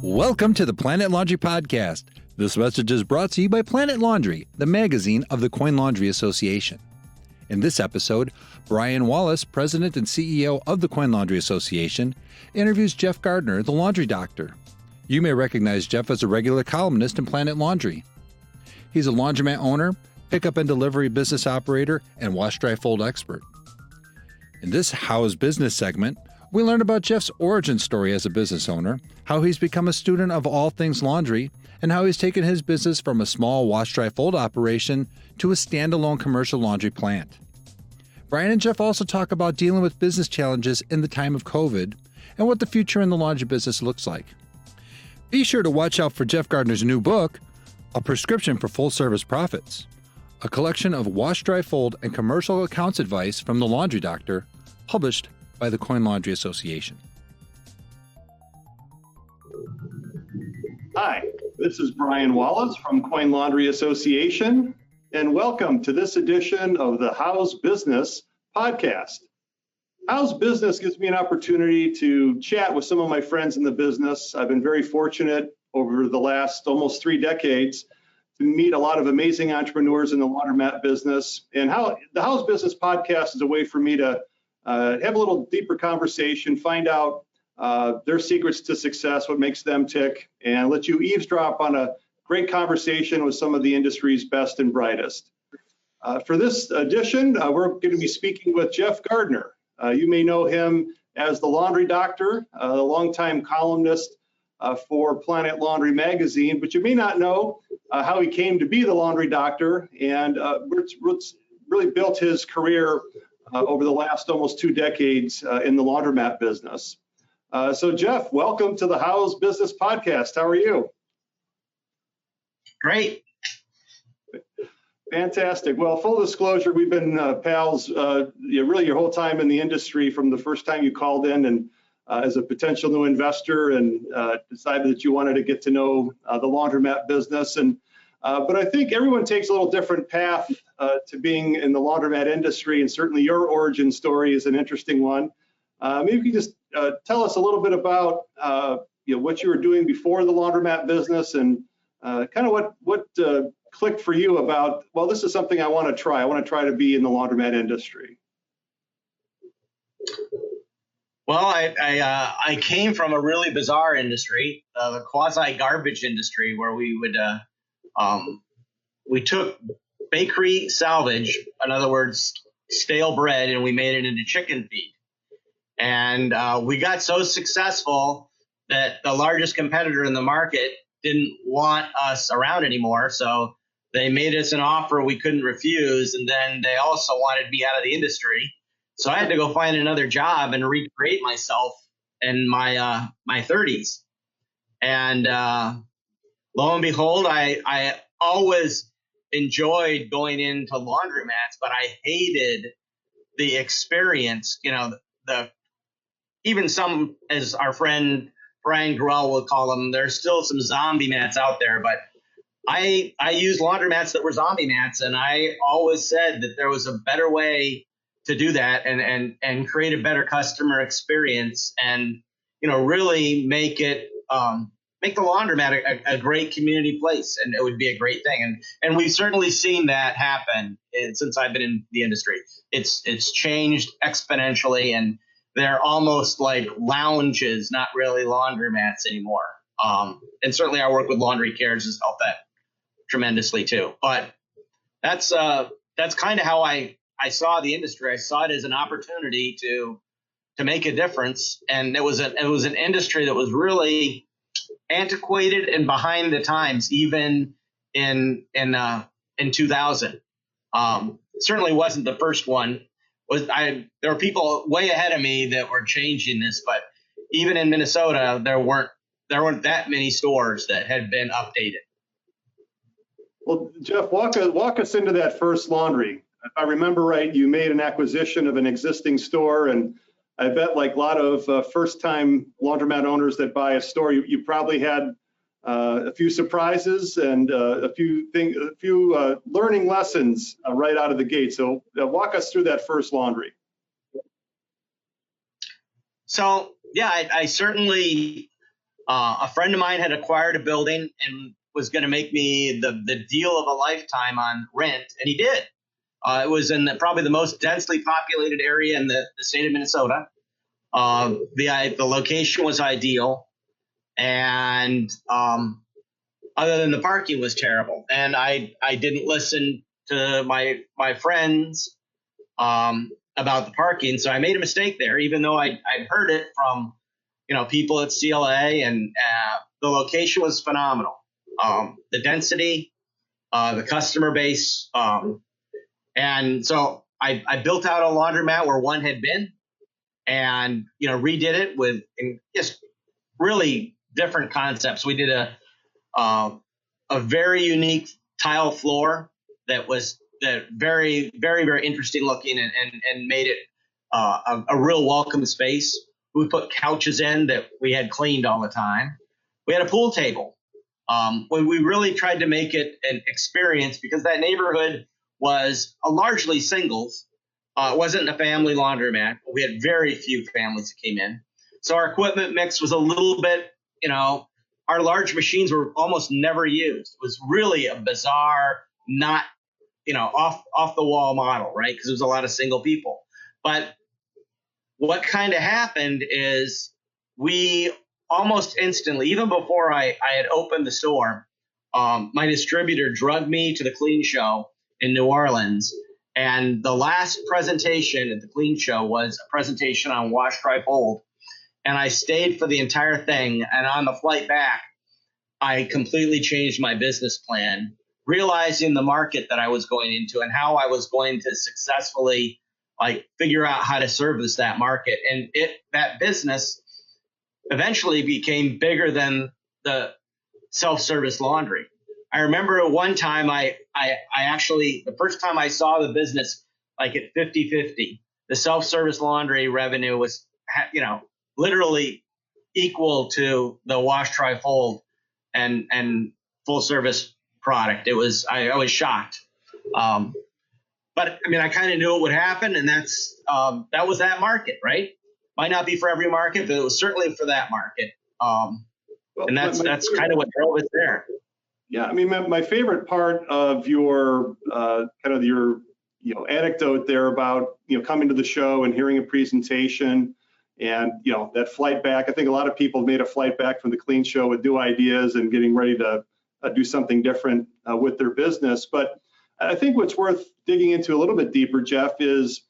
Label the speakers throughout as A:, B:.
A: Welcome to the Planet Laundry podcast. This message is brought to you by Planet Laundry, the magazine of the Coin Laundry Association. In this episode, Brian Wallace, president and CEO of the Coin Laundry Association, interviews Jeff Gardner, the laundry doctor. You may recognize Jeff as a regular columnist in Planet Laundry. He's a laundromat owner, pickup and delivery business operator, and wash, dry, fold expert. In this How's Business segment, we learn about Jeff's origin story as a business owner, how he's become a student of all things laundry, and how he's taken his business from a small wash, dry, fold operation to a standalone commercial laundry plant. Brian and Jeff also talk about dealing with business challenges in the time of COVID and what the future in the laundry business looks like. Be sure to watch out for Jeff Gardner's new book, A Prescription for Full Service Profits, a collection of wash, dry, fold, and commercial accounts advice from the laundry doctor, published by the Coin Laundry Association.
B: Hi, this is Brian Wallace from Coin Laundry Association, and welcome to this edition of the How's Business podcast. How's Business gives me an opportunity to chat with some of my friends in the business. I've been very fortunate over the last almost 3 decades to meet a lot of amazing entrepreneurs in the laundromat business. And the How's Business podcast is a way for me to have a little deeper conversation, find out their secrets to success, what makes them tick, and let you eavesdrop on a great conversation with some of the industry's best and brightest. For this edition, we're going to be speaking with Jeff Gardner. You may know him as the laundry doctor, a longtime columnist for PlanetLaundry magazine, but you may not know how he came to be the laundry doctor and what's really built his career over the last almost 2 decades in the laundromat business. So Jeff, welcome to the How's Business podcast. How are you?
C: Great.
B: Fantastic. Well, full disclosure, we've been pals really your whole time in the industry from the first time you called in and as a potential new investor and decided that you wanted to get to know the laundromat business. But I think everyone takes a little different path to being in the laundromat industry, and certainly your origin story is an interesting one. Maybe you can just tell us a little bit about what you were doing before the laundromat business and kind of what clicked for you about, well, this is something I want to try. I want to try to be in the laundromat industry.
C: Well, I came from a really bizarre industry, the quasi garbage industry, where we took bakery salvage, in other words, stale bread, and we made it into chicken feed. And we got so successful that the largest competitor in the market didn't want us around anymore. So they made us an offer we couldn't refuse. And then they also wanted me out of the industry. So I had to go find another job and recreate myself in my 30s. And lo and behold, I always enjoyed going into laundromats, but I hated the experience. Even some, as our friend Brian Gruell will call them, there's still some zombie mats out there, but I used laundromats that were zombie mats, and I always said that there was a better way to do that and create a better customer experience and really make the laundromat a great community place, and it would be a great thing. And we've certainly seen that happen since I've been in the industry. It's changed exponentially, and they're almost like lounges, not really laundromats anymore. And certainly our work with Laundry Cares has helped that tremendously too. But that's kind of how I saw the industry. I saw it as an opportunity to make a difference, and it was an industry that was really antiquated and behind the times, even in 2000. Certainly wasn't the first one. There were people way ahead of me that were changing this, but even in Minnesota, there weren't that many stores that had been updated.
B: Well, Jeff, walk us into that first laundry. If I remember right, you made an acquisition of an existing store, and I bet like a lot of first-time laundromat owners that buy a store, you probably had a few surprises and a few learning lessons right out of the gate. So walk us through that first laundry.
C: So yeah, I certainly A friend of mine had acquired a building and was going to make me the deal of a lifetime on rent, and he did. It was in probably the most densely populated area in the state of Minnesota. The location was ideal, and other than the parking was terrible. And I didn't listen to my friends about the parking, so I made a mistake there, even though I'd heard it from people at CLA, and the location was phenomenal. The density, the customer base, and so I built out a laundromat where one had been, and redid it with just really different concepts. We did a very unique tile floor that was very, very, very interesting looking, and made it a real welcome space. We put couches in that we had cleaned all the time. We had a pool table. When we really tried to make it an experience, because that neighborhood was largely singles. It wasn't a family laundromat. We had very few families that came in. So our equipment mix was a little bit, our large machines were almost never used. It was really a bizarre, not, off the wall model, right? Because it was a lot of single people. But what kind of happened is we almost instantly, even before I had opened the store, my distributor drugged me to the Clean Show in New Orleans. And the last presentation at the Clean Show was a presentation on wash, dry, fold. And I stayed for the entire thing. And on the flight back, I completely changed my business plan, realizing the market that I was going into and how I was going to successfully figure out how to service that market. And that business eventually became bigger than the self-service laundry. I remember one time I actually, the first time I saw the business at 50-50, the self-service laundry revenue was, literally equal to the wash, dry, fold and full service product. I was shocked. But I kind of knew it would happen, and that was that market, right? Might not be for every market, but it was certainly for that market. And that's kind of what drove us there.
B: Yeah, my favorite part of your kind of your anecdote there about coming to the show and hearing a presentation, and that flight back. I think a lot of people made a flight back from the Clean Show with new ideas and getting ready to do something different with their business. But I think what's worth digging into a little bit deeper, Jeff, is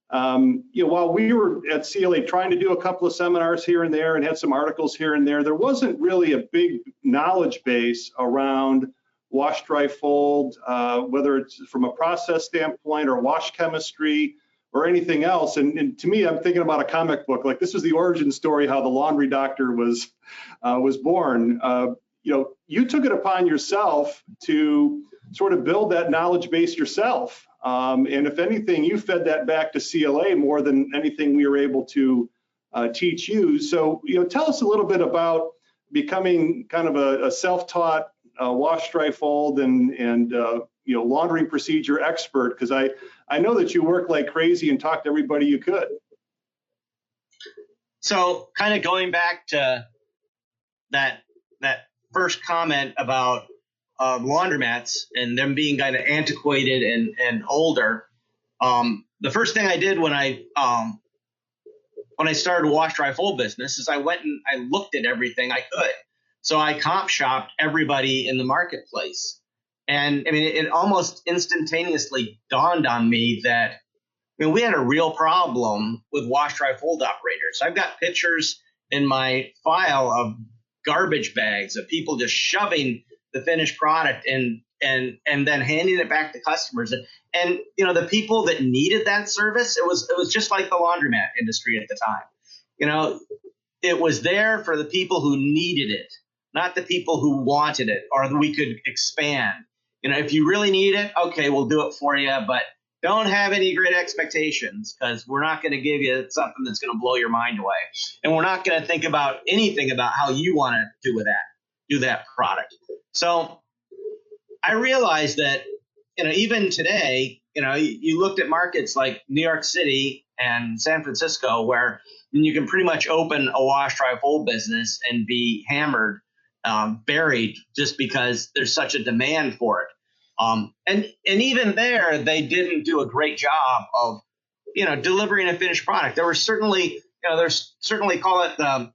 B: while we were at CLA trying to do a couple of seminars here and there and had some articles here and there wasn't really a big knowledge base around wash, dry, fold, whether it's from a process standpoint or wash chemistry or anything else. And to me, I'm thinking about a comic book. Like, this is the origin story, how the laundry doctor was born. You took it upon yourself to sort of build that knowledge base yourself. And if anything, you fed that back to CLA more than anything we were able to teach you. So, tell us a little bit about becoming kind of a self-taught wash, dry, fold, and laundering procedure expert, because I know that you work like crazy and talk to everybody you could.
C: So, kind of going back to that first comment about laundromats and them being kind of antiquated and older. The first thing I did when I started a wash, dry, fold business is I went and I looked at everything I could. So I comp shopped everybody in the marketplace. And it almost instantaneously dawned on me that we had a real problem with wash, dry, fold operators. I've got pictures in my file of garbage bags of people just shoving the finished product and then handing it back to customers. And the people that needed that service, it was just like the laundromat industry at the time. It was there for the people who needed it, not the people who wanted it or that we could expand. If you really need it, okay, we'll do it for you, but don't have any great expectations, because we're not going to give you something that's going to blow your mind away. And we're not going to think about anything about how you want to do that product. So I realized that, even today, you looked at markets like New York City and San Francisco, where you can pretty much open a wash, dry, fold business and be hammered, buried, just because there's such a demand for it. And even there, they didn't do a great job of, delivering a finished product. There were certainly, there's certainly call it the,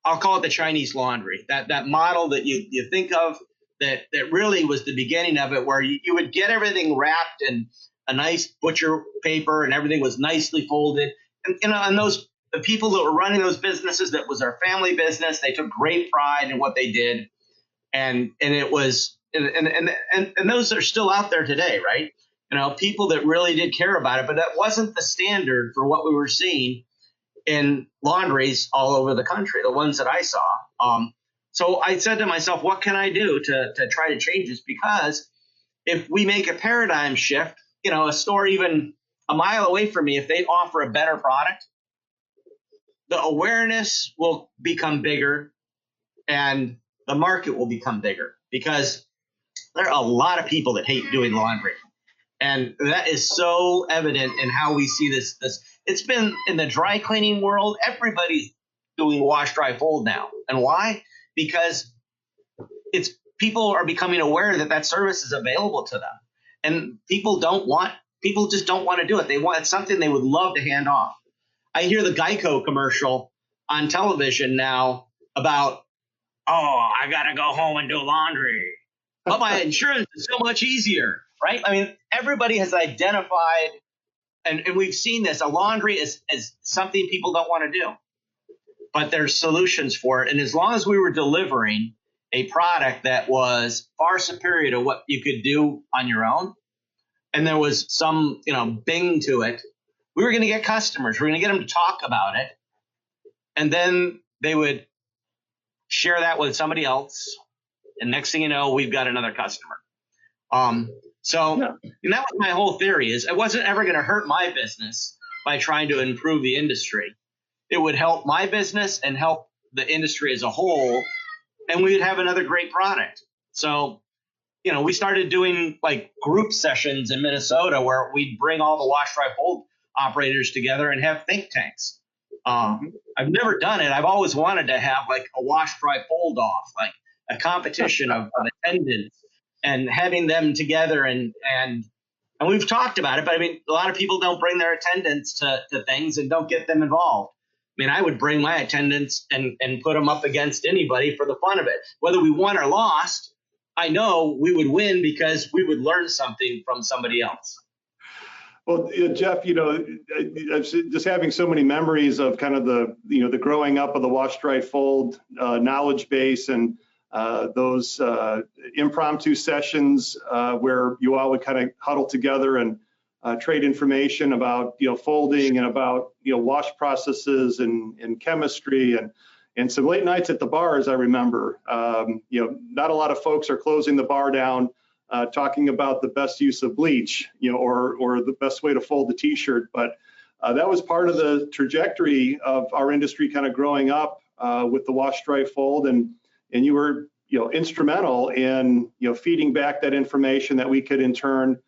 C: I'll call it the Chinese laundry, that model that you think of that really was the beginning of it, where you would get everything wrapped in a nice butcher paper and everything was nicely folded. And, and the people that were running those businesses, that was their family business, they took great pride in what they did. And it was, and those are still out there today, right? People that really did care about it, but that wasn't the standard for what we were seeing in laundries all over the country, the ones that I saw. So I said to myself, what can I do to try to change this? Because if we make a paradigm shift, a store even a mile away from me, if they offer a better product, the awareness will become bigger and the market will become bigger, because there are a lot of people that hate doing laundry. And that is so evident in how we see this. It's been in the dry cleaning world. Everybody's doing wash, dry, fold now. And why? Because people are becoming aware that service is available to them. And people just don't want to do it. It's something they would love to hand off. I hear the Geico commercial on television now about, oh, I got to go home and do laundry. But my insurance is so much easier, right? I mean, everybody has identified, and we've seen this, a laundry is something people don't want to do. But there's solutions for it. And as long as we were delivering a product that was far superior to what you could do on your own, and there was some, bing to it, we were going to get customers. We're going to get them to talk about it. And then they would share that with somebody else. And next thing you know, we've got another customer. And that was my whole theory, is it wasn't ever going to hurt my business by trying to improve the industry. It would help my business and help the industry as a whole, and we would have another great product. So, we started doing like group sessions in Minnesota where we'd bring all the wash, dry, fold operators together and have think tanks. I've never done it. I've always wanted to have like a wash, dry, fold off, like a competition of attendance, and having them together. And we've talked about it, but I mean, a lot of people don't bring their attendants to things and don't get them involved. I mean, I would bring my attendants and put them up against anybody for the fun of it. Whether we won or lost, I know we would win because we would learn something from somebody else.
B: Well, Jeff, just having so many memories of kind of the growing up of the wash, dry, fold knowledge base, and those impromptu sessions where you all would kind of huddle together and trade information about folding and about wash processes and chemistry, and some late nights at the bars. I remember not a lot of folks are closing the bar down talking about the best use of bleach, or the best way to fold the t-shirt, but that was part of the trajectory of our industry kind of growing up with the wash, dry, fold, and you were instrumental in feeding back that information that we could in turn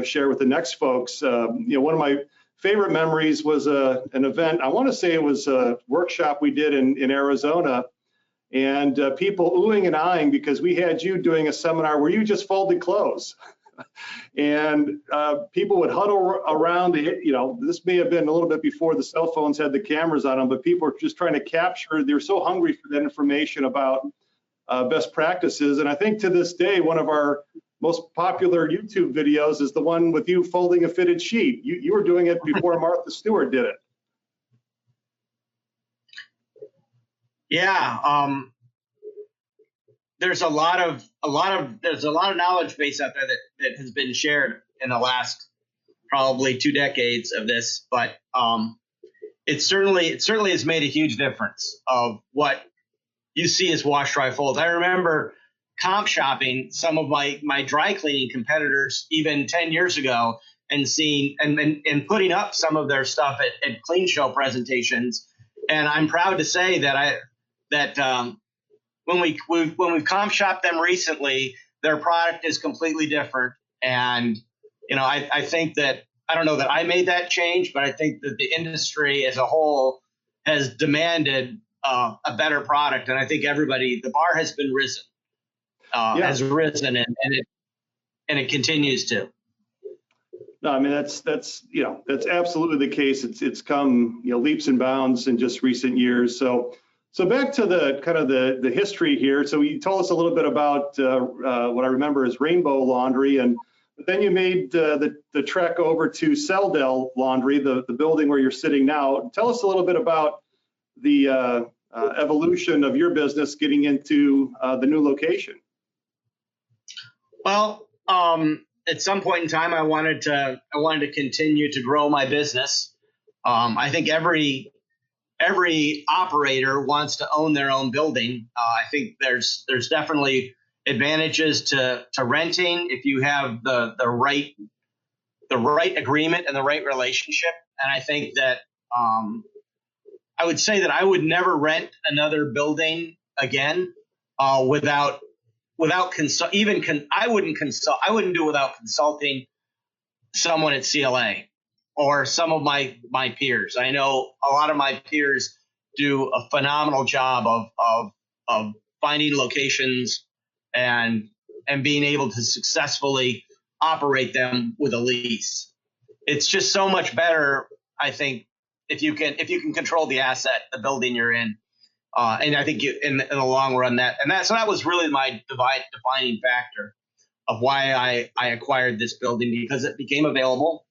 B: share with the next folks. One of my favorite memories was an event. I want to say it was a workshop we did in Arizona, and people oohing and eyeing because we had you doing a seminar where you just folded clothes. And people would huddle around this may have been a little bit before the cell phones had the cameras on them, but people were just trying to capture, they're so hungry for that information about best practices. And I think to this day, one of our most popular YouTube videos is the one with you folding a fitted sheet. You were doing it before Martha Stewart did it.
C: Yeah, there's a lot of knowledge base out there that has been shared in the last probably 2 decades of this, but it certainly has made a huge difference of what you see as wash, dry, fold. I remember comp shopping some of my dry cleaning competitors even 10 years ago and seeing and putting up some of their stuff at clean show presentations. And I'm proud to say that when we've comp shopped them recently, their product is completely different, and I think that, I don't know that I made that change, but I think that the industry as a whole has demanded a better product. And I think the bar has been risen, has risen, and it continues to.
B: No, I mean, that's absolutely the case. It's come, leaps and bounds in just recent years. So back to the kind of the history here. So you told us a little bit about what I remember as Rainbow Laundry, but then you made the trek over to Selldale Laundry, the building where you're sitting now. Tell us a little bit about the evolution of your business getting into the new location.
C: Well, at some point in time, I wanted to continue to grow my business. I think every operator wants to own their own building. I think there's definitely advantages to renting if you have the right agreement and the right relationship. And I think that I would say that I would never rent another building again without I wouldn't do it without consulting someone at CLA or some of my peers. I know a lot of my peers do a phenomenal job of finding locations and being able to successfully operate them with a lease. It's just so much better, I think, if you can control the asset, the building you're in. And I think in the long run so that was really my defining factor of why I acquired this building, because it became available.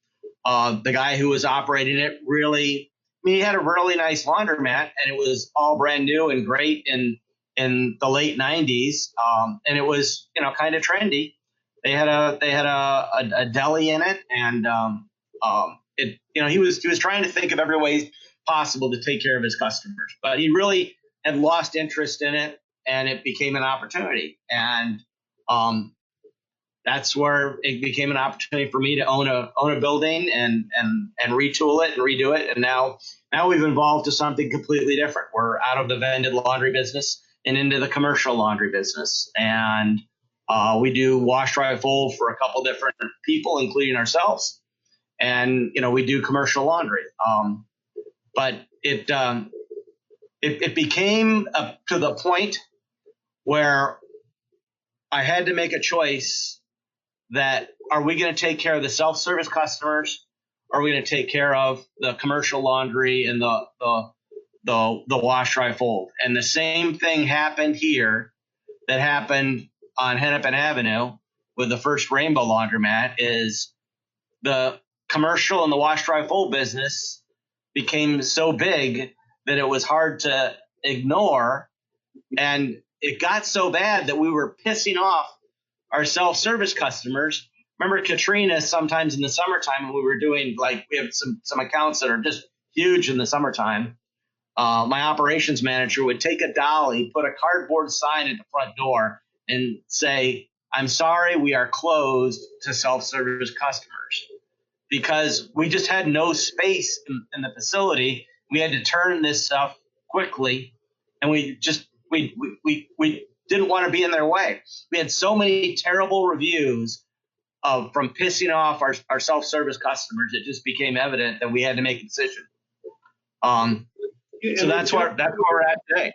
C: The guy who was operating it he had a really nice laundromat, and it was all brand new and great in the late 90s. And it was, kind of trendy. They had a deli in it, and he was trying to think of every way possible to take care of his customers, but he really had lost interest in it, and it became an opportunity. And that's where it became an opportunity for me to own a building and retool it and redo it. And now we've evolved to something completely different. We're out of the vended laundry business and into the commercial laundry business. And we do wash, dry, fold for a couple different people, including ourselves. And, we do commercial laundry. But it became to the point where I had to make a choice that, are we going to take care of the self-service customers, or are we going to take care of the commercial laundry and the wash, dry, fold? And the same thing happened here that happened on Hennepin Avenue with the first Rainbow Laundromat. Is the commercial and the wash, dry, fold business became so big that it was hard to ignore. And it got so bad that we were pissing off our self-service customers. Remember Katrina, sometimes in the summertime, when we were doing, we have some accounts that are just huge in the summertime. My operations manager would take a dolly, put a cardboard sign at the front door and say, "I'm sorry, we are closed to self-service customers," because we just had no space in the facility. We had to turn this stuff quickly, and we didn't want to be in their way. We had so many terrible reviews from pissing off our self-service customers. It just became evident that we had to make a decision. So that's where we're at today.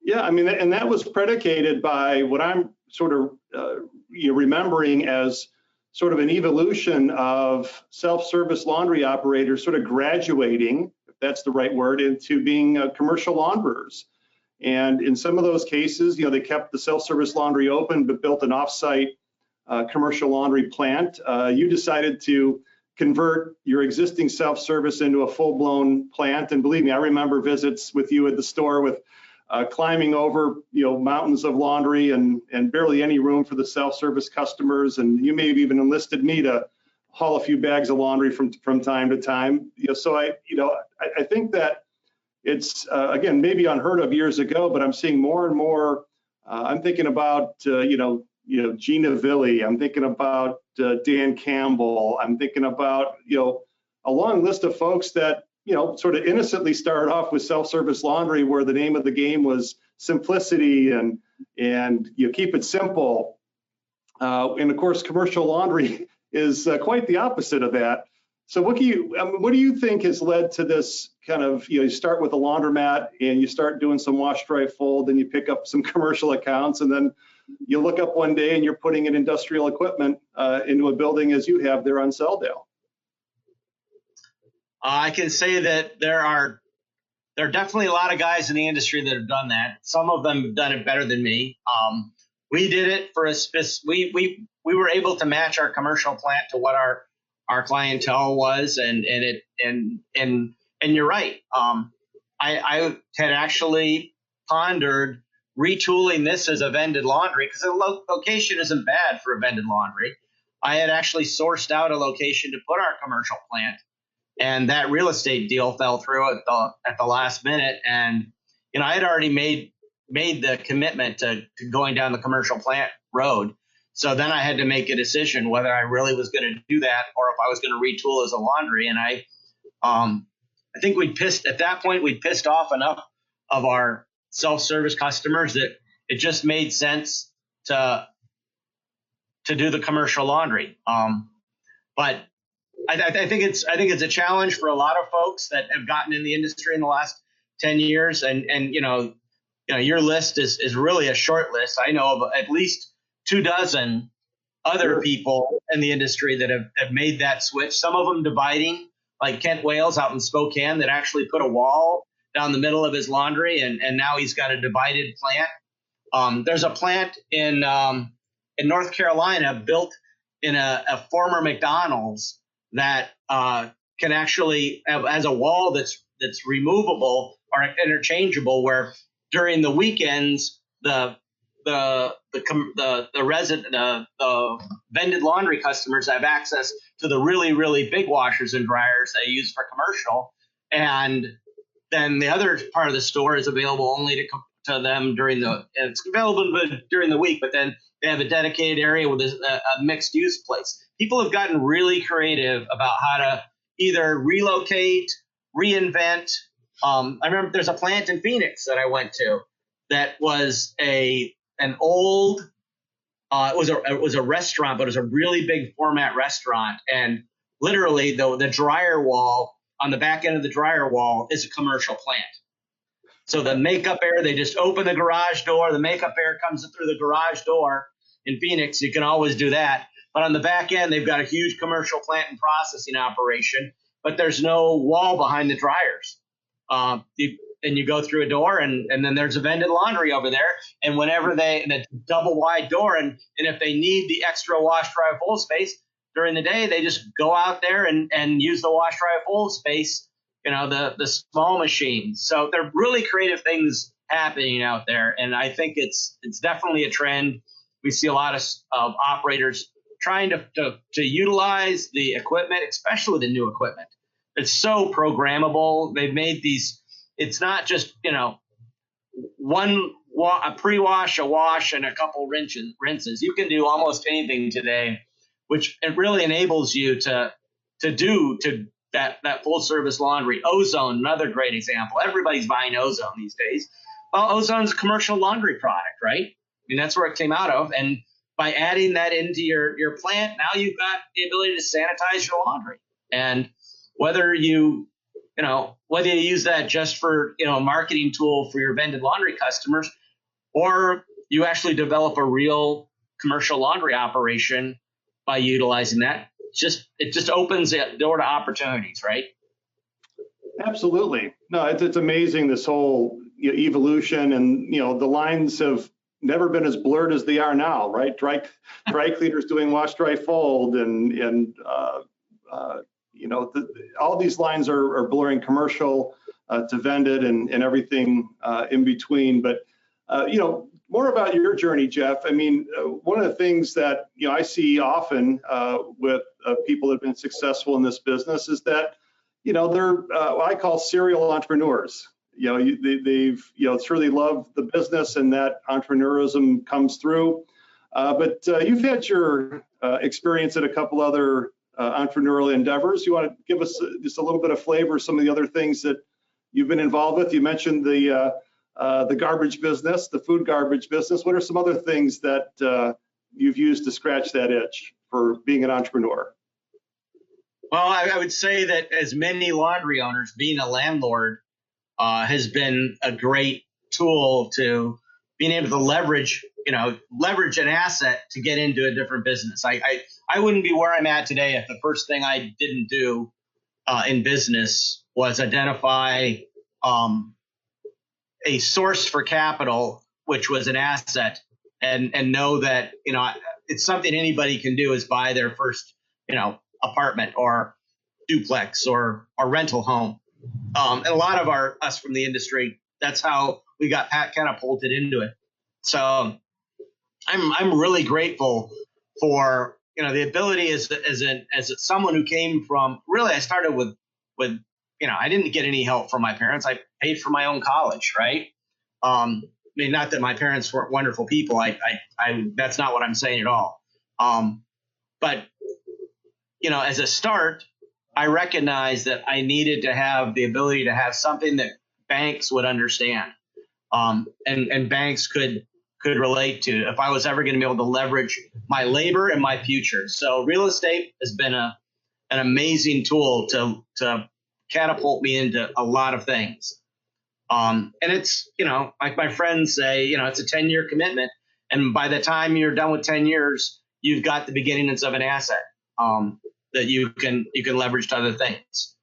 B: Yeah, I mean, and that was predicated by what I'm sort of remembering as sort of an evolution of self-service laundry operators sort of graduating, if that's the right word, into being commercial launderers. And in some of those cases, they kept the self-service laundry open, but built an off-site commercial laundry plant. You decided to convert your existing self-service into a full-blown plant. And believe me, I remember visits with you at the store with climbing over, mountains of laundry and barely any room for the self-service customers. And you may have even enlisted me to haul a few bags of laundry from time to time. So I think that it's again, maybe unheard of years ago, but I'm seeing more and more. I'm thinking about Gina Villi. I'm thinking about Dan Campbell. I'm thinking about a long list of folks that sort of innocently started off with self-service laundry, where the name of the game was simplicity and keep it simple. And of course, commercial laundry is quite the opposite of that. So what do you think has led to this kind of, you start with a laundromat and you start doing some wash, dry, fold, and you pick up some commercial accounts, and then you look up one day and you're putting in industrial equipment into a building as you have there on Selldale?
C: I can say that there are definitely a lot of guys in the industry that have done that. Some of them have done it better than me. We did it for we were able to match our commercial plant to what our clientele was, and you're right. I had actually pondered retooling this as a vended laundry, because the location isn't bad for a vended laundry. I had actually sourced out a location to put our commercial plant, and that real estate deal fell through at the last minute. And I had already made the commitment to going down the commercial plant road. So then I had to make a decision whether I really was going to do that or if I was going to retool as a laundry. And I think we'd pissed off enough of our self-service customers that it just made sense to do the commercial laundry. But I think it's a challenge for a lot of folks that have gotten in the industry in the last 10 years. And your list is really a short list. I know of at least 24 other people in the industry that have made that switch. Some of them dividing, like Kent Wales out in Spokane, that actually put a wall down the middle of his laundry, and now he's got a divided plant. There's a plant in North Carolina built in a former McDonald's that can actually has a wall that's removable or interchangeable, where during the weekends the vended laundry customers have access to the really, really big washers and dryers they use for commercial, and then the other part of the store is available only to them it's available during the week, but then they have a dedicated area with a mixed use place. People have gotten really creative about how to either relocate, reinvent. I remember there's a plant in Phoenix that I went to that was an old, it was a restaurant, but it was a really big format restaurant. And literally the dryer wall, on the back end of the dryer wall, is a commercial plant. So the makeup air, they just open the garage door, the makeup air comes through the garage door. In Phoenix, you can always do that. But on the back end, they've got a huge commercial plant and processing operation, but there's no wall behind the dryers. You go through a door, and then there's a vended laundry over there. And whenever and a double wide door, and if they need the extra wash, dry, fold space during the day, they just go out there and use the wash, dry, fold space, the small machines. So they're really creative things happening out there. And I think it's definitely a trend. We see a lot of operators trying to utilize the equipment, especially the new equipment. It's so programmable. They've made these. It's not just a pre-wash, a wash, and a couple rinses. You can do almost anything today, which it really enables you to do that full service laundry. Ozone, another great example. Everybody's buying Ozone these days. Well, Ozone's a commercial laundry product, right? I mean, that's where it came out of. And by adding that into your plant, now you've got the ability to sanitize your laundry. And whether you use that just for, a marketing tool for your vended laundry customers, or you actually develop a real commercial laundry operation by utilizing that, it just opens the door to opportunities, right?
B: Absolutely. No, it's amazing, this whole evolution, and the lines have never been as blurred as they are now, right? Dry cleaners doing wash, dry, fold, and all these lines are blurring, commercial to vended and everything in between. But more about your journey, Jeff. I mean, one of the things that I see often with people that have been successful in this business is that they're what I call serial entrepreneurs. They've truly love the business, and that entrepreneurism comes through. But you've had your experience at a couple other entrepreneurial endeavors. You want to give us just a little bit of flavor of some of the other things that you've been involved with? You mentioned the garbage business, the food garbage business. What are some other things that you've used to scratch that itch? for being an entrepreneur?
C: Well, I would say that as many laundry owners, being a landlord has been a great tool to being able to leverage an asset to get into a different business. I wouldn't be where I'm at today if the first thing I didn't do in business was identify a source for capital, which was an asset, and know that, it's something anybody can do is buy their first, apartment or duplex or rental home. And a lot of us from the industry, that's how we got catapulted into it. So I'm really grateful for, the ability as someone who came from, really, I started with, I didn't get any help from my parents. I paid for my own college, right? I mean, not that my parents weren't wonderful people. I that's not what I'm saying at all. But, as a start, I recognized that I needed to have the ability to have something that banks would understand, and banks could relate to if I was ever going to be able to leverage my labor and my future. So real estate has been an amazing tool to catapult me into a lot of things. And it's, like my friends say, it's a 10-year commitment. And by the time you're done with 10 years, you've got the beginnings of an asset that you can leverage to other things.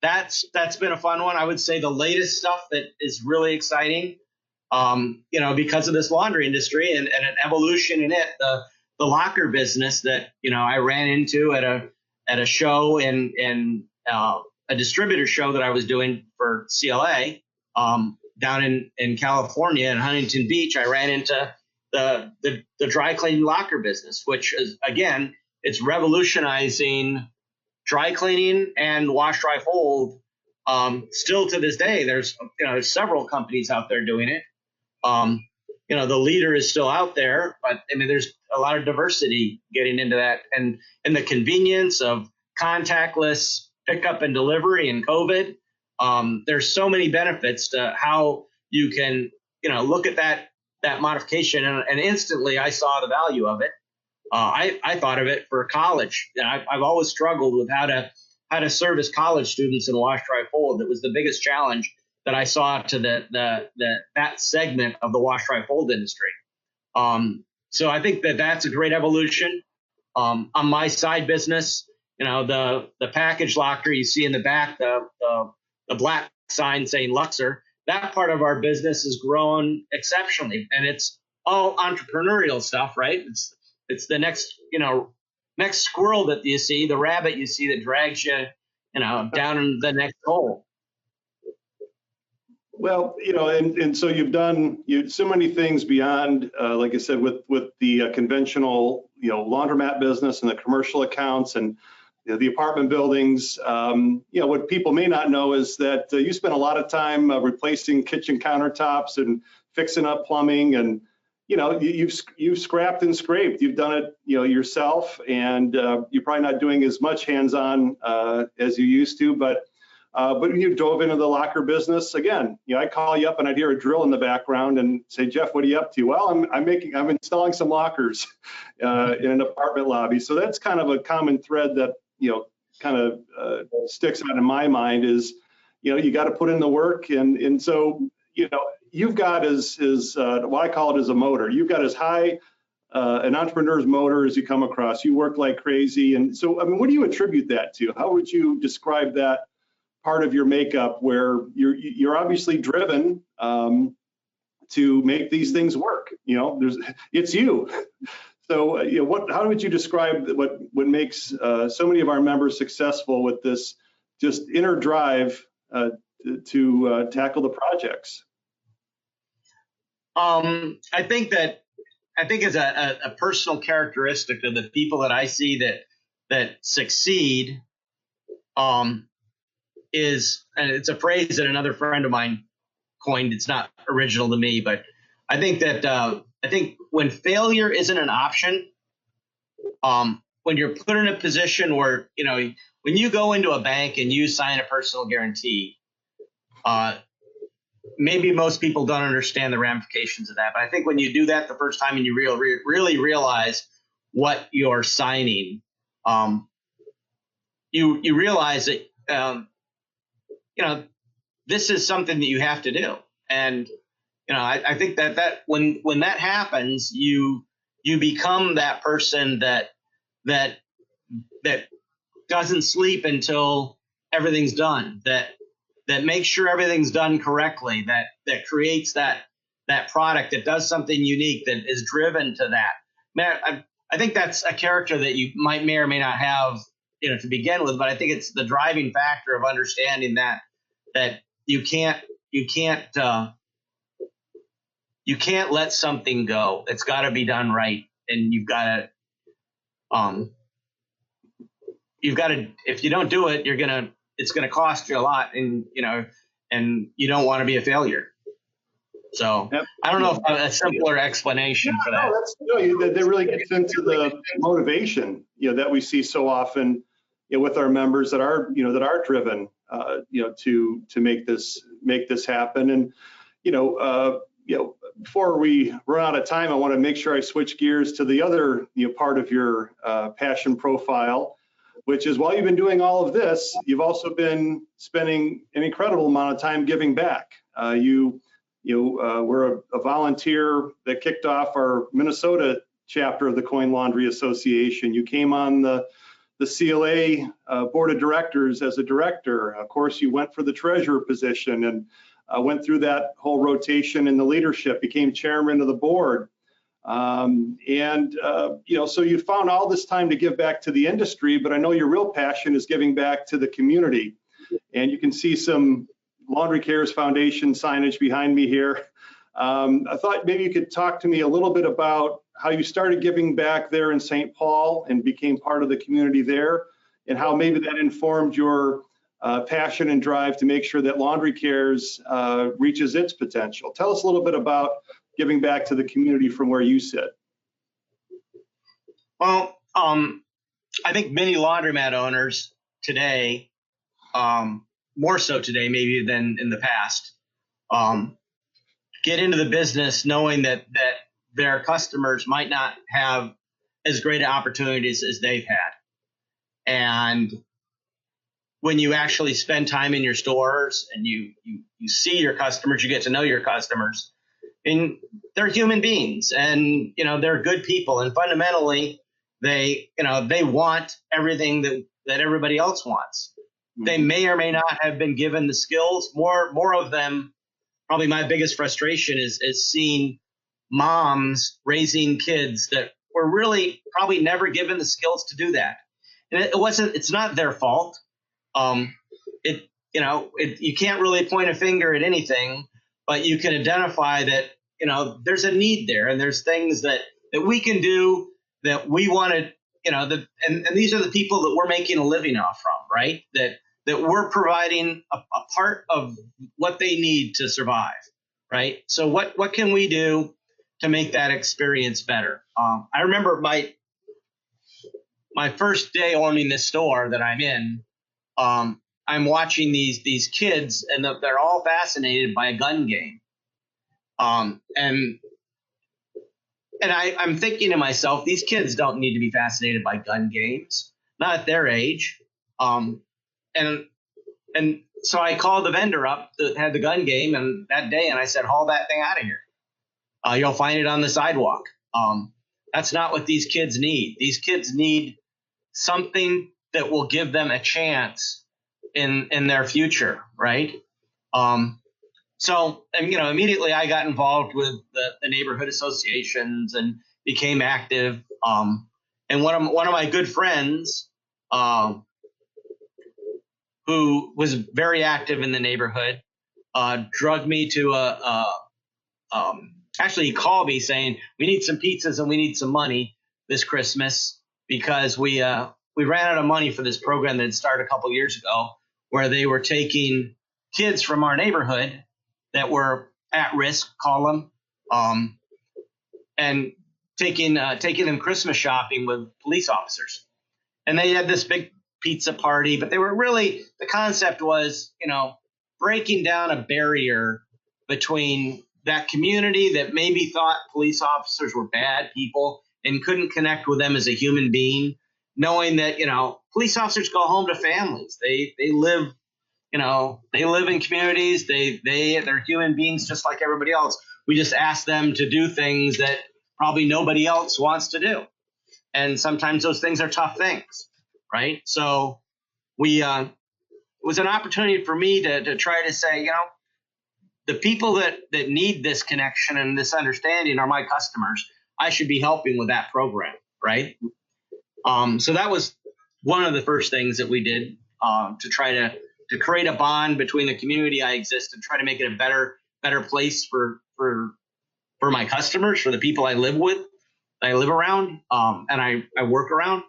C: That's been a fun one. I would say the latest stuff that is really exciting, because of this laundry industry and an evolution in it, the locker business that, I ran into at a show in a distributor show that I was doing for CLA down in California in Huntington Beach. I ran into the dry cleaning locker business, which is, again, it's revolutionizing dry cleaning and wash, dry, fold. Still to this day, there's several companies out there doing it. The leader is still out there, but I mean, there's a lot of diversity getting into that, and the convenience of contactless pickup and delivery and COVID. There's so many benefits to how you can, look at that modification, and instantly I saw the value of it. I thought of it for college. I've always struggled with how to service college students in wash, dry, fold. It was the biggest challenge that I saw to that segment of the wash, dry, fold industry. So I think that's a great evolution. On my side business, the package locker you see in the back, the black sign saying Luxor, that part of our business has grown exceptionally, and it's all entrepreneurial stuff, right? It's the next squirrel that you see, the rabbit you see that drags you, down in the next hole.
B: Well, and so you've done so many things beyond, like I said, with the conventional, laundromat business and the commercial accounts and the apartment buildings. What people may not know is that you spent a lot of time replacing kitchen countertops and fixing up plumbing, and you've scrapped and scraped. You've done it, yourself, and you're probably not doing as much hands-on as you used to, but you dove into the locker business again. I'd call you up and I'd hear a drill in the background and say, Jeff, what are you up to? Well, I'm installing some lockers in an apartment lobby. So that's kind of a common thread that, kind of sticks out in my mind is, you got to put in the work. And so, you've got as what I call it as a motor. You've got as high an entrepreneur's motor as you come across. You work like crazy. And so, I mean, what do you attribute that to? How would you describe that part of your makeup where you're obviously driven to make these things work? It's you. So, how would you describe what makes so many of our members successful with this just inner drive to tackle the projects?
C: I think as a personal characteristic of the people that I see that succeed, is, and it's a phrase that another friend of mine coined. It's not original to me, but I think that when failure isn't an option, when you're put in a position where, when you go into a bank and you sign a personal guarantee, maybe most people don't understand the ramifications of that. But I think when you do that the first time and you really realize what you're signing, you realize that this is something that you have to do. And I think that when that happens, you become that person that doesn't sleep until everything's done, that makes sure everything's done correctly, that creates that product, that does something unique, that is driven to that. Man, I think that's a character that you may or may not have, to begin with, but I think it's the driving factor of understanding that you can't let something go. It's got to be done right, and you've got to, if you don't do it, it's gonna cost you a lot, and you don't want to be a failure. So yep. I don't know if a simpler explanation for that.
B: That really gets into the motivation, that we see so often, with our members that are driven, to make this happen. And, before we run out of time, I want to make sure I switch gears to the other, part of your passion profile, which is, while you've been doing all of this, you've also been spending an incredible amount of time giving back. You were a volunteer that kicked off our Minnesota chapter of the Coin Laundry Association. You came on the CLA board of directors as a director. Of course, you went for the treasurer position and went through that whole rotation in the leadership, became chairman of the board. So you found all this time to give back to the industry, but I know your real passion is giving back to the community. And you can see some Laundry Cares Foundation signage behind me here. I thought maybe you could talk to me a little bit about how you started giving back there in St. Paul and became part of the community there, and how maybe that informed your passion and drive to make sure that Laundry Cares reaches its potential. Tell us a little bit about giving back to the community from where you sit.
C: Well, I think many laundromat owners today, more so today maybe than in the past, get into the business knowing that their customers might not have as great opportunities as they've had. And when you actually spend time in your stores and you see your customers, you get to know your customers, and they're human beings, and they're good people, and fundamentally they want everything that everybody else wants. Mm-hmm. They may or may not have been given the skills. More of them, probably my biggest frustration is seeing moms raising kids that were really probably never given the skills to do that. And it's not their fault. You can't really point a finger at anything, but you can identify that, there's a need there, and there's things that we can do that we want to, and these are the people that we're making a living off from, right? That we're providing a part of what they need to survive, right? So what can we do to make that experience better? I remember my first day owning this store that I'm in. I'm watching these kids, and they're all fascinated by a gun game. And I'm thinking to myself, these kids don't need to be fascinated by gun games, not at their age. And so I called the vendor up that had the gun game and that day, and I said, haul that thing out of here. You'll find it on the sidewalk. That's not what these kids need. These kids need something that will give them a chance in their future, right? So immediately I got involved with the neighborhood associations and became active. And one of my good friends, who was very active in the neighborhood, drugged me to actually he called me saying, we need some pizzas and we need some money this Christmas, because we ran out of money for this program that had started a couple years ago, where they were taking kids from our neighborhood that were at risk, call them, and taking them Christmas shopping with police officers. And they had this big pizza party, but they were really, the concept was, breaking down a barrier between that community that maybe thought police officers were bad people and couldn't connect with them as a human being, knowing that, police officers go home to families. They live, they live in communities. They're human beings just like everybody else. We just ask them to do things that probably nobody else wants to do. And sometimes those things are tough things, right? So it was an opportunity for me to try to say, the people that need this connection and this understanding are my customers. I should be helping with that program, right? So that was one of the first things that we did to try to create a bond between the community I exist and try to make it a better place for my customers, for the people I live with, I live around, and I work around.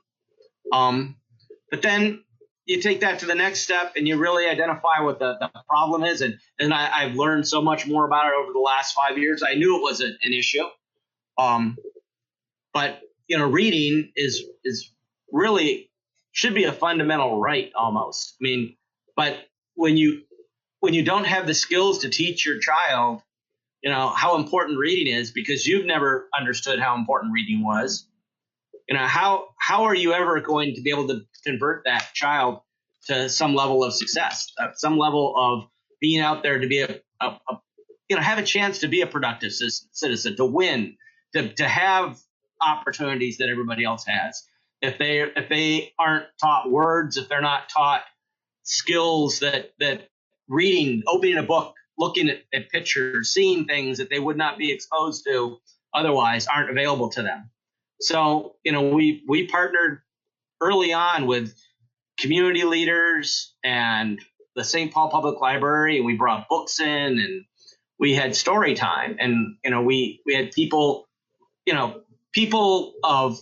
C: But then you take that to the next step and you really identify what the problem is. And I've learned so much more about it over the last 5 years. I knew it was an issue. But reading is really should be a fundamental right almost. I mean, but when you don't have the skills to teach your child, how important reading is, because you've never understood how important reading was, how are you ever going to be able to convert that child to some level of success, some level of being out there to be have a chance to be a productive citizen, to win, to have opportunities that everybody else has. If they aren't taught words, if they're not taught skills that reading, opening a book, looking at pictures, seeing things that they would not be exposed to otherwise aren't available to them. So, we partnered early on with community leaders and the St. Paul Public Library, and we brought books in and we had story time. And, we had people, people of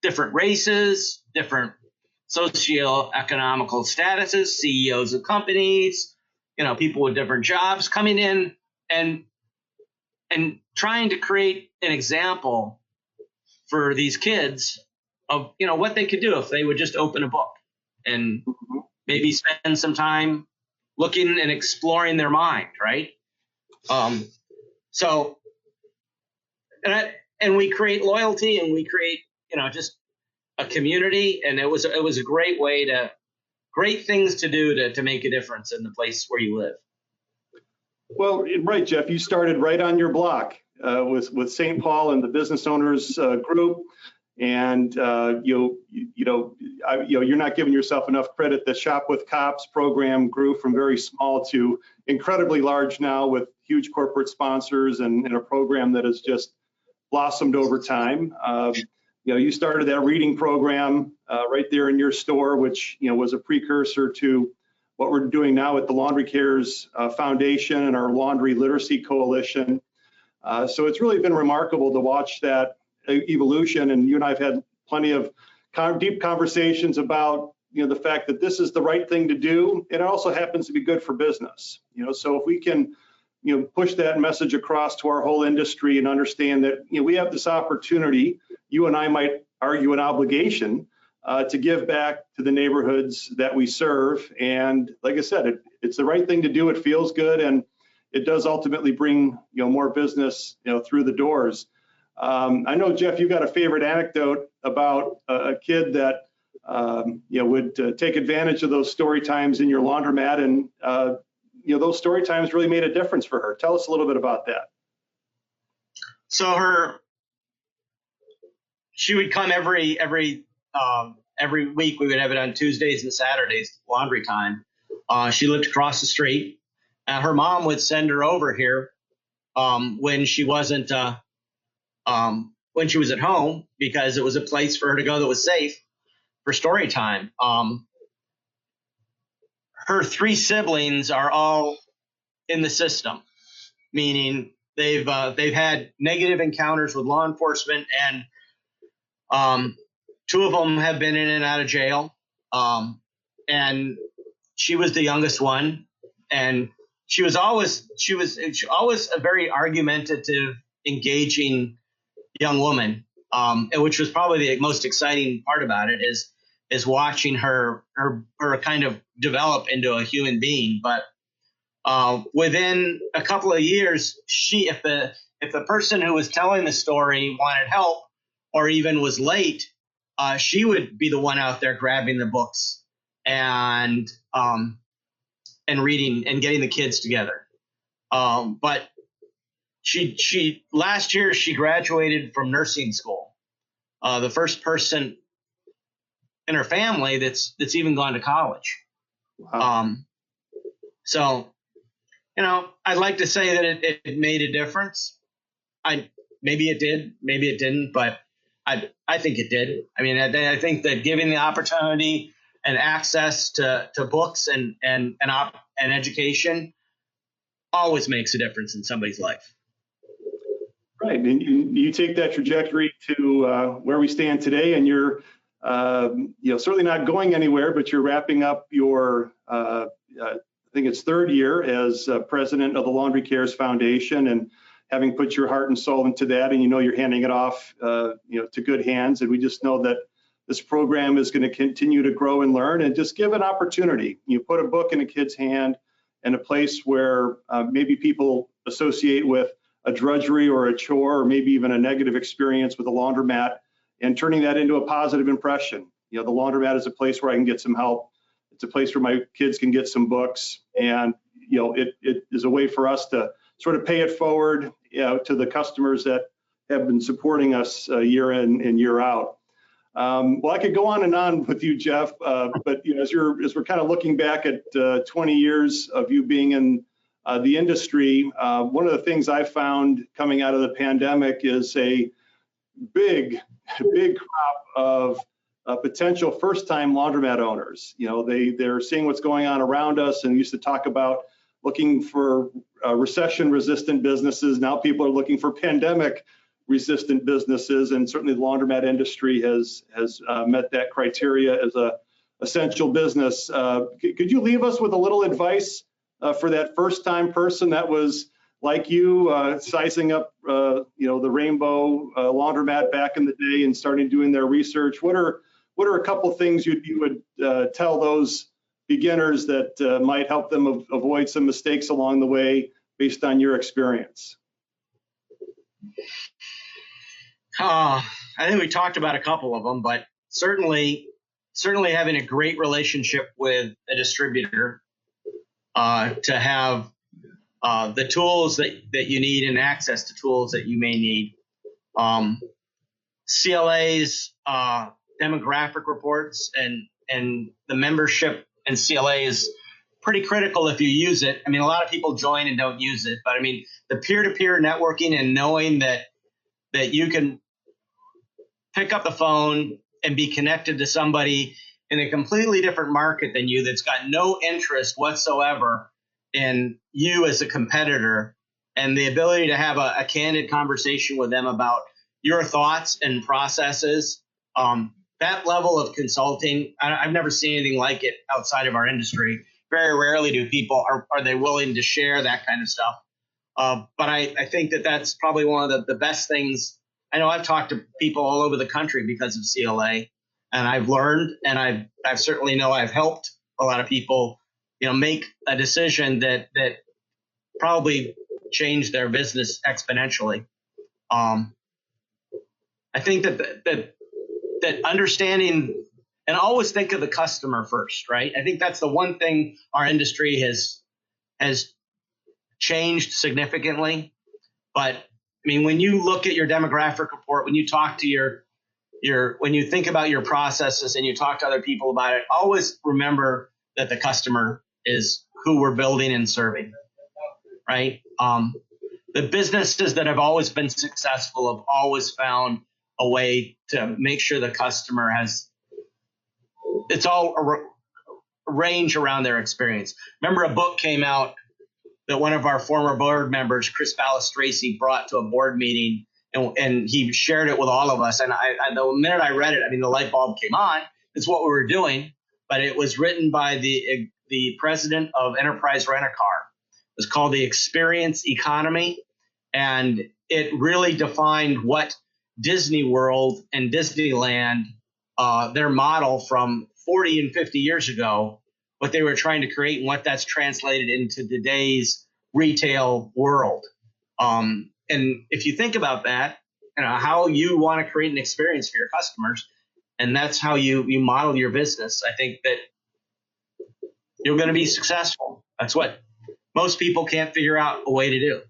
C: different races, different socioeconomical statuses, CEOs of companies, people with different jobs coming in and trying to create an example for these kids of, what they could do if they would just open a book and maybe spend some time looking and exploring their mind, right? And we create loyalty and we create, just a community. And it was a great things to do to make a difference in the place where you live.
B: Well, right, Jeff, you started right on your block with St. Paul and the business owners group. And you're not giving yourself enough credit. The Shop with Cops program grew from very small to incredibly large now, with huge corporate sponsors and a program that has just blossomed over time. You started that reading program right there in your store, which was a precursor to what we're doing now with the Laundry Cares Foundation and our Laundry Literacy Coalition. So it's really been remarkable to watch that evolution, and you and I have had plenty of deep conversations about the fact that this is the right thing to do. It also happens to be good for business. So if we can push that message across to our whole industry and understand that we have this opportunity, you and I might argue an obligation to give back to the neighborhoods that we serve. And like I said, it's the right thing to do. It feels good, and it does ultimately bring more business through the doors. I know, Jeff, you've got a favorite anecdote about a kid that would take advantage of those story times in your laundromat, and those story times really made a difference for her. Tell us a little bit about that.
C: So she would come every week. We would have it on Tuesdays and Saturdays, laundry time. She lived across the street. Her mom would send her over here when she wasn't. When she was at home, because it was a place for her to go that was safe for story time. Her three siblings are all in the system, meaning they've had negative encounters with law enforcement, and two of them have been in and out of jail. And she was the youngest one, and she was always a very argumentative, engaging young woman, and which was probably the most exciting part about it is watching her kind of develop into a human being. But within a couple of years, if the person who was telling the story wanted help, or even was late, she would be the one out there grabbing the books and reading and getting the kids together. But she last year she graduated from nursing school, the first person in her family that's even gone to college.
B: Wow.
C: So, I'd like to say that it made a difference. Maybe it did, maybe it didn't, but I think it did. I mean, I think that giving the opportunity and access to books and education always makes a difference in somebody's life.
B: Right. And you take that trajectory to where we stand today, and you're certainly not going anywhere, but you're wrapping up your I think it's third year as president of the Laundry Cares Foundation, and having put your heart and soul into that, and you're handing it off to good hands. And we just know that this program is going to continue to grow and learn, and just give an opportunity. You put a book in a kid's hand in a place where maybe people associate with a drudgery or a chore, or maybe even a negative experience with a laundromat, and turning that into a positive impression. The laundromat is a place where I can get some help. It's a place where my kids can get some books, and it is a way for us to sort of pay it forward to the customers that have been supporting us year in and year out. Well, I could go on and on with you, Jeff, but as we're kind of looking back at 20 years of you being in the industry, one of the things I found coming out of the pandemic is a big crop of potential first-time laundromat owners. They're seeing what's going on around us, and used to talk about looking for recession-resistant businesses. Now people are looking for pandemic-resistant businesses, and certainly the laundromat industry has met that criteria as a essential business. Could you leave us with a little advice for that first-time person that was like you, sizing up the Rainbow laundromat back in the day and starting doing their research? What are a couple things you would tell those beginners that might help them avoid some mistakes along the way based on your experience?
C: I think we talked about a couple of them, but certainly having a great relationship with a distributor, to have the tools that you need and access to tools that you may need. CLA's demographic reports and the membership in CLA is pretty critical if you use it. I mean, a lot of people join and don't use it, but I mean, the peer-to-peer networking and knowing that you can pick up the phone and be connected to somebody in a completely different market than you, that's got no interest whatsoever in you as a competitor, and the ability to have a candid conversation with them about your thoughts and processes. That level of consulting, I've never seen anything like it outside of our industry. Very rarely do people are they willing to share that kind of stuff. But I think that's probably one of the best things. I know I've talked to people all over the country because of CLA, and I've learned, and I've certainly know I've helped a lot of people, make a decision that probably changed their business exponentially. I think that understanding, and always think of the customer first, right? I think that's the one thing our industry has changed significantly. But I mean, when you look at your demographic report, when you talk to when you think about your processes and you talk to other people about it, always remember that the customer is who we're building and serving, right? The businesses that have always been successful have always found a way to make sure the customer it's all a range around their experience. Remember, a book came out that one of our former board members, Chris Balistraci, brought to a board meeting, and he shared it with all of us. And the minute I read it, I mean, the light bulb came on. It's what we were doing, but it was written by the president of Enterprise Rent-A-Car. It was called The Experience Economy, and it really defined what Disney World and Disneyland, their model from 40 and 50 years ago, what they were trying to create and what that's translated into today's retail world. And if you think about that, how you want to create an experience for your customers. And that's how you model your business. I think that you're going to be successful. That's what most people can't figure out a way to do.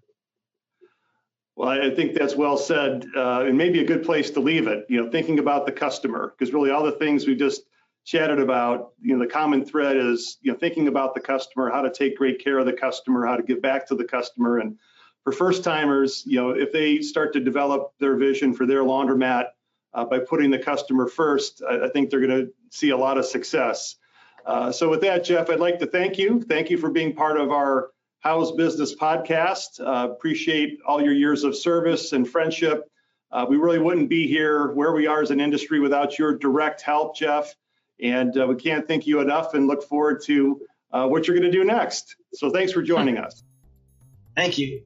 B: Well, I think that's well said, and maybe a good place to leave it, thinking about the customer, because really all the things we just chatted about, the common thread is, thinking about the customer, how to take great care of the customer, how to give back to the customer. And for first timers, if they start to develop their vision for their laundromat by putting the customer first, I think they're going to see a lot of success. So with that, Jeff, I'd like to thank you. Thank you for being part of our How's Business podcast. Appreciate all your years of service and friendship. We really wouldn't be here where we are as an industry without your direct help, Jeff. And we can't thank you enough and look forward to what you're going to do next. So thanks for joining us.
C: Thank you.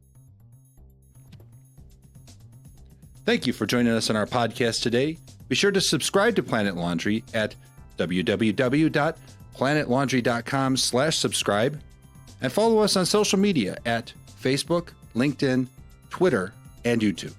A: Thank you for joining us on our podcast today. Be sure to subscribe to Planet Laundry at www.planetlaundry.com/subscribe and follow us on social media at Facebook, LinkedIn, Twitter, and YouTube.